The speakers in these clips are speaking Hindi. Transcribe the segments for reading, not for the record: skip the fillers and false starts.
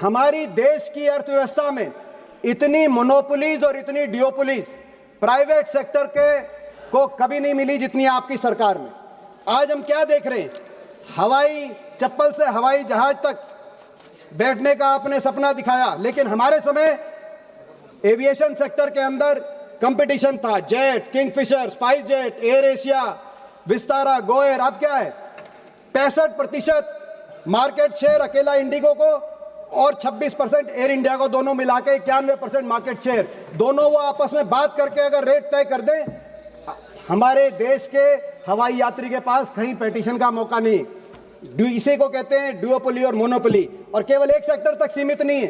हमारी देश की अर्थव्यवस्था में इतनी मोनोपोलीज और इतनी डियोपोलीज प्राइवेट सेक्टर के को कभी नहीं मिली जितनी आपकी सरकार में। आज हम क्या देख रहे हैं, हवाई चप्पल से हवाई जहाज तक बैठने का आपने सपना दिखाया, लेकिन हमारे समय एविएशन सेक्टर के अंदर कंपटीशन था। Jet, Kingfisher, spice jet, air Asia, Vistara, GoAir. अब क्या है, 65% मार्केट शेयर अकेला इंडिगो को और 26% एयर इंडिया को, दोनों मिला के 91% मार्केट शेयर। दोनों वो आपस में बात करके अगर रेट तय कर दें, हमारे देश के हवाई यात्री के पास कहीं पेटिशन का मौका नहीं। इसी को कहते हैं डुओपोली और मोनोपोली। और केवल एक सेक्टर तक सीमित नहीं है,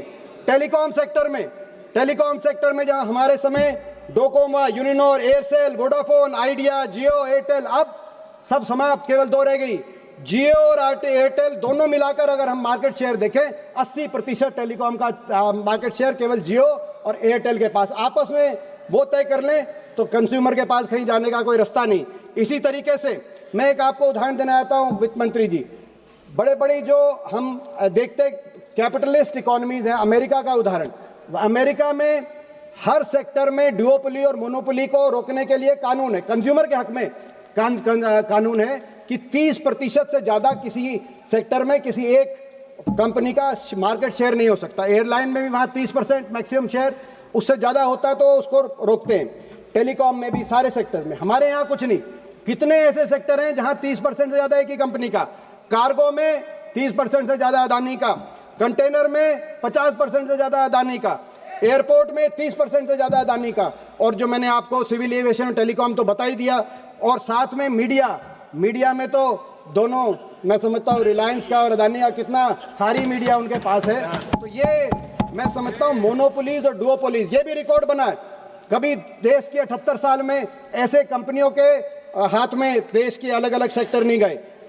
टेलीकॉम सेक्टर में जहां हमारे समय डोकोमा, यूनिनोर, एयरसेल, वोडाफोन, आइडिया, जियो, एयरटेल, अब सब समाप्त, केवल 2 रह गई। जियो और एयरटेल दोनों मिलाकर अगर हम मार्केट शेयर देखें, 80% टेलीकॉम का मार्केट शेयर केवल जियो और एयरटेल के पास। आपस में वो तय कर लें तो कंज्यूमर के पास कहीं जाने का कोई रास्ता नहीं। इसी तरीके से मैं एक आपको उदाहरण देना चाहता हूं वित्त मंत्री जी। बड़े बड़ी जो हम देखते कैपिटलिस्ट इकोनॉमीज हैं, अमेरिका का उदाहरण। अमेरिका में हर सेक्टर में डुओपोली और मोनोपोली को रोकने के लिए कानून है, कंज्यूमर के हक में कानून है कि 30% से ज़्यादा किसी सेक्टर में किसी एक कंपनी का मार्केट शेयर नहीं हो सकता। एयरलाइन में भी वहाँ 30% मैक्सिमम शेयर, उससे ज़्यादा होता है तो उसको रोकते हैं। टेलीकॉम में भी, सारे सेक्टर में। हमारे यहाँ कुछ नहीं। कितने ऐसे सेक्टर हैं जहाँ 30% से ज़्यादा एक ही कंपनी का, कार्गो में 30% से ज़्यादा अदानी का, कंटेनर में 50% से ज़्यादा अदानी का, एयरपोर्ट में 30% से ज़्यादा अदानी का। और जो मैंने आपको सिविल एविएशन और टेलीकॉम तो बता ही दिया। और साथ में मीडिया में तो दोनों, मैं समझता हूँ रिलायंस का और अदानी का कितना सारी मीडिया उनके पास है। तो ये मैं समझता हूँ मोनोपोलीज और डुओपोलीज, ये भी रिकॉर्ड बना है। कभी देश के 78 साल में ऐसे कंपनियों के हाथ में देश के अलग अलग सेक्टर नहीं गए।